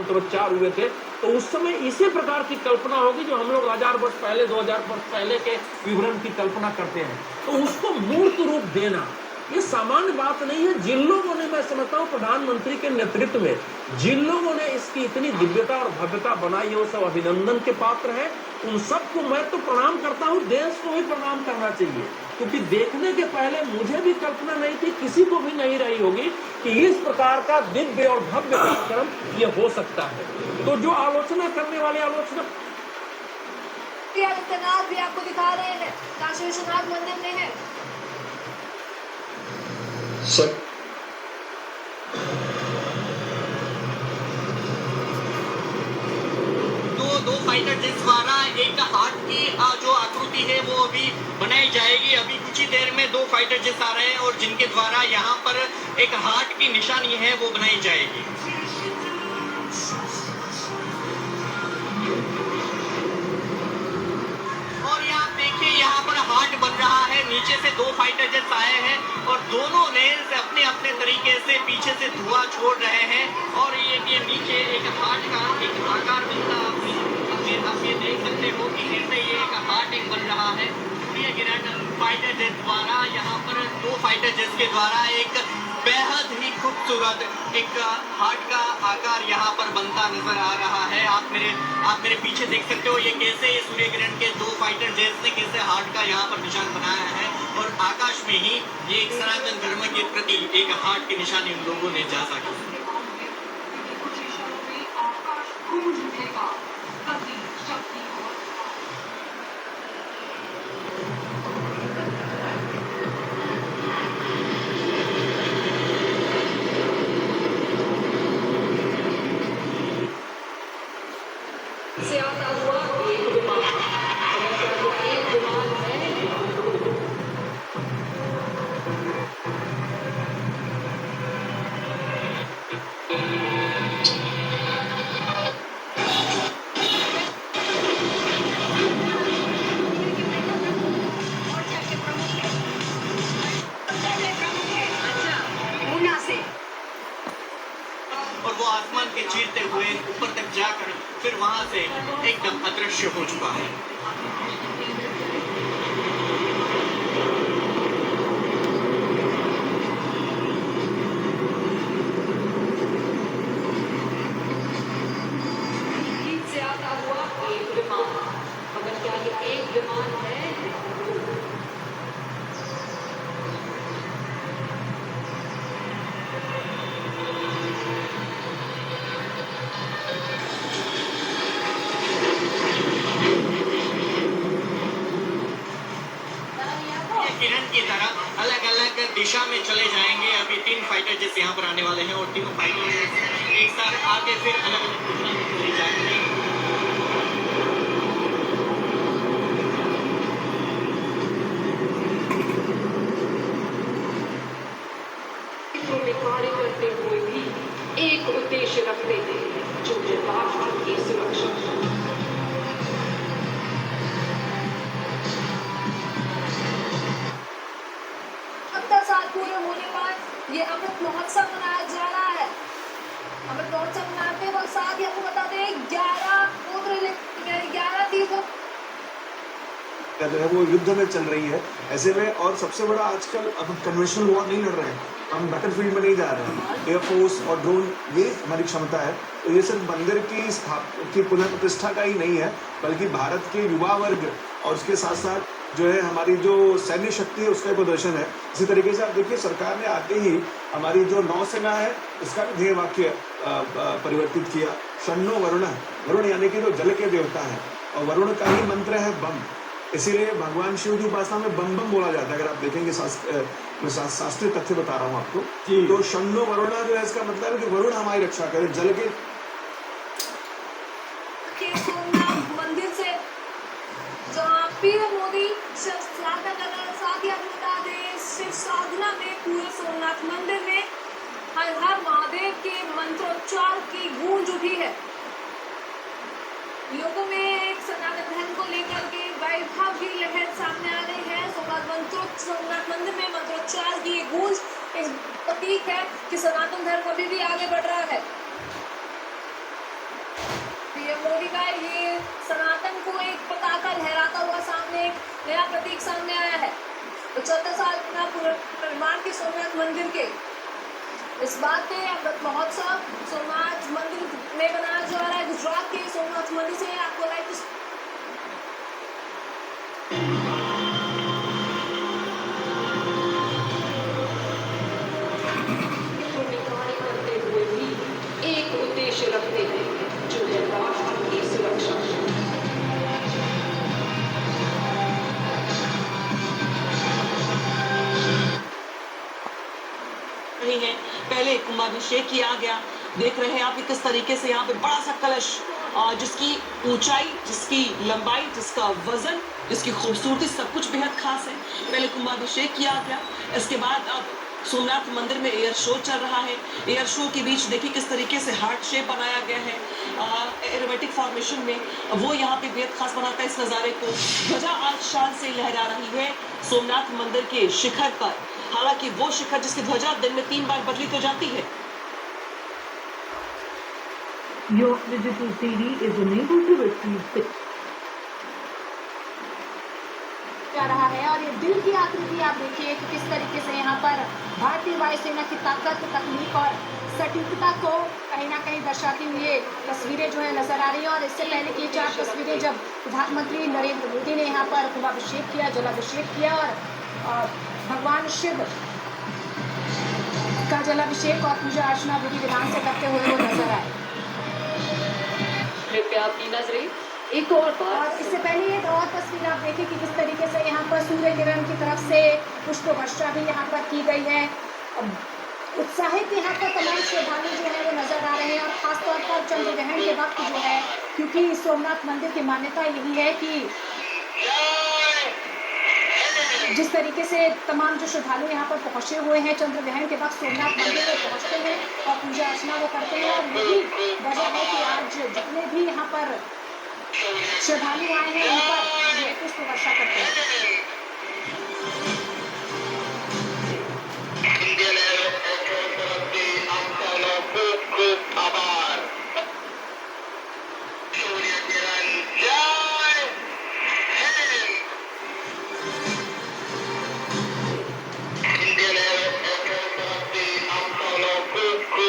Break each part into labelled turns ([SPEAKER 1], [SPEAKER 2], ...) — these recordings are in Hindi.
[SPEAKER 1] मंत्रोच्चार हुए थे, तो उस समय इसी प्रकार की कल्पना होगी जो हम लोग 1000 वर्ष पहले 2000 वर्ष पहले के विवरण की कल्पना करते हैं। तो उसको मूर्त रूप देना ये सामान्य बात नहीं है। जिन लोगों ने, मैं समझता हूँ प्रधानमंत्री के नेतृत्व में जिन लोगों ने इसकी इतनी दिव्यता और भव्यता बनाई है वो सब अभिनंदन के पात्र है। उन सबको मैं तो प्रणाम करता हूँ, देश को भी प्रणाम करना चाहिए, क्योंकि देखने के पहले मुझे भी कल्पना नहीं थी, किसी को भी नहीं रही होगी कि इस प्रकार का दिव्य और भव्य कार्यक्रम ये हो सकता है। तो जो आलोचना करने वाले आलोचना
[SPEAKER 2] आदित्यनाथ भी आपको दिखा रहे हैं, काशी विश्वनाथ मंदिर में है।
[SPEAKER 3] दो फाइटर जेट द्वारा एक हार्ट की जो आकृति है वो अभी बनाई जाएगी। अभी कुछ ही देर में 2 फाइटर जेट आ रहे हैं और जिनके द्वारा यहाँ पर एक हार्ट की निशानी है वो बनाई जाएगी। और यहाँ देखिए यहाँ पर हार्ट बन रहा है। नीचे से 2 फाइटर जेट आए हैं और दोनों ने अपने अपने तरीके से पीछे से धुआं छोड़ रहे हैं और ये नीचे एक हार्ट का एक आकार बनता आप ये देख सकते हो कि इससे ये एक हार्ट एक बन रहा है। फाइटर जेट द्वारा यहाँ पर 2 फाइटर जेट के द्वारा एक बेहद ही खूबसूरत एक हार्ट का आकार यहाँ पर बनता नजर आ रहा है। आप मेरे पीछे देख सकते हो ये कैसे सूर्य ग्रहण के 2 फाइटर जेट ने कैसे हार्ट का यहाँ पर निशान बनाया है और आकाश में ही ये एक सनातन धर्म के प्रति एक हार्ट की निशानी उन लोगों ने जा सकी।
[SPEAKER 2] से आता हुआ एक विमान है।
[SPEAKER 3] और वो आसमान के चीरते हुए ऊपर तक जाकर फिर वहां से एकदम अदृश्य हो चुका है।
[SPEAKER 2] से आता हुआ एक विमान, मगर क्या ये एक विमान है?
[SPEAKER 3] किरण की तरह अलग अलग दिशा में चले जाएंगे। अभी 3 फाइटर जेट यहाँ पर आने वाले हैं और तीनों फाइटर एक साथ आगे फिर अलग अलग दिशा में चले जाएंगे।
[SPEAKER 2] कार्य करते हुए भी एक उद्देश्य रखते थे, जो राष्ट्र की सुरक्षा। साल पूरे होने पर ये अमृत महोत्सव मनाया जा रहा है। अमृत महोत्सव मनाते वक्त साथ ही आपको बता दें 11 तीर्थों
[SPEAKER 4] जो है वो युद्ध में चल रही है। ऐसे में और सबसे बड़ा आजकल अब कन्वेंशनल वॉर नहीं लड़ रहे हैं, हम बैटलफील्ड में नहीं जा रहे हैं। एयरफोर्स और ड्रोन ये हमारी क्षमता है। तो ये सिर्फ मंदिर की पुनः प्रतिष्ठा का ही नहीं है, बल्कि भारत के युवा वर्ग और उसके साथ साथ जो है हमारी जो सैन्य शक्ति है उसका प्रदर्शन है। इसी तरीके से आप देखिए सरकार ने आते ही हमारी जो नौसेना है इसका भी ध्येय वाक्य परिवर्तित किया, शन्नो वरुण। वरुण यानी कि जो जल के देवता है और वरुण का ही मंत्र है बम, इसीलिए भगवान शिव की उपासना में बम बम बोला जाता है। अगर आप देखेंगे शास्त्रीय तथ्य बता रहा हूँ आपको, तो शन्नो वरुणा जो है इसका मतलब है कि वरुण हमारी रक्षा करे, जल के
[SPEAKER 2] मंदिर से जहाँ पीएम मोदी साधना कर रहे हैं। साथ ही आपको बता दें शिव साधना में पूरे सोमनाथ मंदिर में हर हर महादेव के मंत्रोच्चार की गूंज उठी है। लोगों में एक सनातन धर्म को लेकर के वैभव की लहर सामने आ रही है। सोमनाथ मंदिर में मंत्रोच्चार की गूंज एक प्रतीक है कि सनातन धर्म अभी भी आगे बढ़ रहा है। तरीका है, ये सनातन को एक पताका लहराता हुआ सामने एक नया प्रतीक सामने आया है। 75 साल का पुनर्निर्माण के सोमनाथ मंदिर के इस बात पे अमृत महोत्सव सोमनाथ मंदिर में मनाया जा रहा है। गुजरात के सोमनाथ मंदिर से आपको लाइव
[SPEAKER 5] करते हुए भी एक उद्देश्य रखते हैं, जो है राष्ट्र की सुरक्षा।
[SPEAKER 6] नहीं है, पहले कुंभाभिषेक किया गया। देख रहे हैं आप किस तरीके से यहाँ पे बड़ा सा कलश, जिसकी ऊंचाई, जिसकी लंबाई, जिसका वजन, जिसकी खूबसूरती, सब कुछ बेहद खास है। पहले कुंभाभिषेक किया गया, इसके बाद अब सोमनाथ मंदिर में एयर शो चल रहा है। एयर शो के बीच देखिए किस तरीके से हार्ट शेप बनाया गया है एरोमेटिक फॉर्मेशन में, वो यहाँ पे बेहद खास बनाता है इस नज़ारे को। ध्वजा आज शान से लहरा रही है सोमनाथ मंदिर के शिखर पर, हालांकि वो शिखर जिसकी ध्वजा दिन में 3 बार बदली तो जाती है।
[SPEAKER 7] Your digital CD is unable to receive
[SPEAKER 8] जा रहा है और ये दिल की आकृति आप देखिए कि किस तरीके से यहाँ पर भारतीय वायुसेना की ताकत, तकनीक और सटीकता को कहीं ना कहीं दर्शाती हुई ये तस्वीरें जो है नजर आ रही है। और इससे पहले की 4 तस्वीरें जब प्रधानमंत्री नरेंद्र मोदी ने यहाँ पर कुंभाभिषेक किया, जलाभिषेक किया और भगवान शिव का जलाभिषेक और पूजा अर्चना विधि विधान से करते हुए वो नजर आए।
[SPEAKER 5] कृपया अपनी नजरें एक और बार।
[SPEAKER 8] और इससे पहले एक और तस्वीर आप देखिए कि किस तरीके से यहाँ पर सूर्य किरण की तरफ से पुष्प वर्षा भी यहाँ पर की गई है। उत्साहित यहाँ पर तमाम श्रद्धालु जो है वो नजर आ रहे हैं और खासतौर पर चंद्र ग्रहण के वक्त जो है, क्योंकि सोमनाथ मंदिर की मान्यता यही है कि जिस तरीके से तमाम जो श्रद्धालु यहाँ पर पहुँचे हुए हैं चंद्र ग्रहण के वक्त सोमनाथ मंदिर में पहुँचते हैं और पूजा अर्चना वो करते हैं। और यही वजह है कि आज जितने भी यहाँ पर श्रद्धालु आए हैं उन पर ये पुष्प वर्षा करते हैं।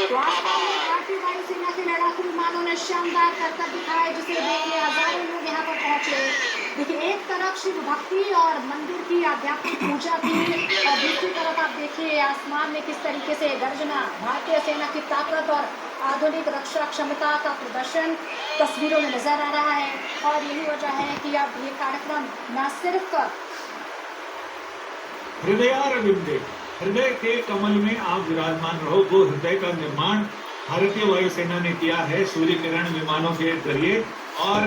[SPEAKER 8] भारतीय वायुसेना के लड़ाकू विमानों ने शानदार करतब दिखाए, जिसे देखने हजारों लोग यहाँ पर पहुंचे। देखिए, एक तरफ शिव भक्ति और मंदिर की आध्यात्मिक पूजा की और दूसरी तरफ आप देखिए आसमान में किस तरीके से गर्जना, भारतीय सेना की ताकत और आधुनिक रक्षा क्षमता का प्रदर्शन तस्वीरों में नजर आ रहा है। और यही वजह है कि अब ये कार्यक्रम न सिर्फ
[SPEAKER 9] हृदयारविंदे, हृदय के कमल में आप विराजमान रहो, वो हृदय का निर्माण भारतीय वायुसेना ने किया है सूर्य किरण विमानों के जरिए। और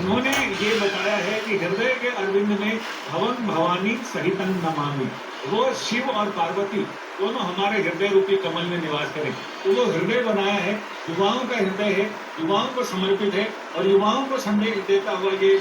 [SPEAKER 9] उन्होंने ये बताया है कि हृदय के अरविंद में भवन भवानी सहितं नमामि, वो शिव और पार्वती दोनों हमारे हृदय रूपी कमल में निवास करें। तो वो हृदय बनाया है, युवाओं का हृदय है, युवाओं को समर्पित है और युवाओं को संदेश देता हुआ ये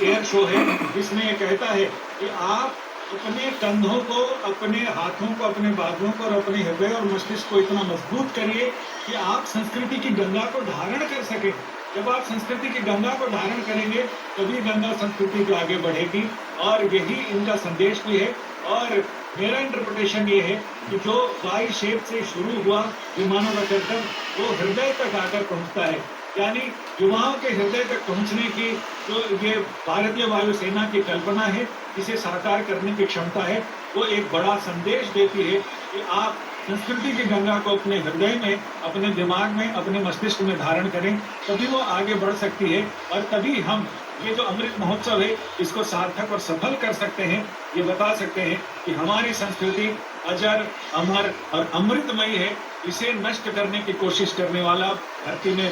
[SPEAKER 9] एयर शो है, जिसमें ये कहता है कि आप अपने कंधों को, अपने हाथों को, अपने बाजुओं को और अपने हृदय और मस्तिष्क को इतना मजबूत करिए कि आप संस्कृति की गंगा को धारण कर सकें। जब आप संस्कृति की गंगा को धारण करेंगे तभी गंगा संस्कृति की आगे बढ़ेगी। और यही इनका संदेश भी है। और मेरा इंटरप्रिटेशन ये है कि जो वाई शेप से शुरू हुआ विमानों का चक्कर, वो हृदय तक आकर पहुंचता है। यानी युवाओं के हृदय तक पहुंचने की जो ये भारतीय वायुसेना की कल्पना है, इसे साकार करने की क्षमता है, वो एक बड़ा संदेश देती है कि आप संस्कृति की गंगा को अपने हृदय में, अपने दिमाग में, अपने मस्तिष्क में धारण करें, तभी वो आगे बढ़ सकती है। और तभी हम ये जो अमृत महोत्सव है इसको सार्थक और सफल कर सकते हैं। ये बता सकते हैं कि हमारी संस्कृति अजर, अमर और अमृतमयी है। इसे नष्ट करने की कोशिश करने वाला धरती में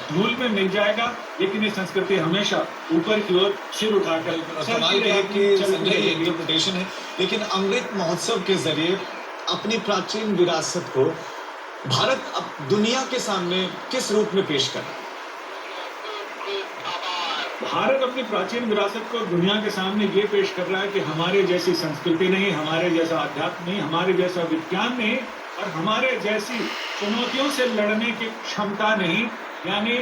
[SPEAKER 9] धूल में मिल जाएगा, लेकिन ये संस्कृति हमेशा ऊपर की ओर सिर उठाकर
[SPEAKER 10] कमाल की आपकी संजय इंटरप्रिटेशन है। लेकिन अमृत महोत्सव के जरिए अपनी प्राचीन विरासत को भारत अब दुनिया के सामने किस रूप में पेश कर रहा है?
[SPEAKER 9] भारत अपनी प्राचीन विरासत को दुनिया के सामने ये पेश कर रहा है कि हमारे जैसी संस्कृति नहीं, हमारे जैसा अध्यात्म नहीं, हमारे जैसा विज्ञान नहीं और हमारे जैसी चुनौतियों से लड़ने की क्षमता नहीं। यानी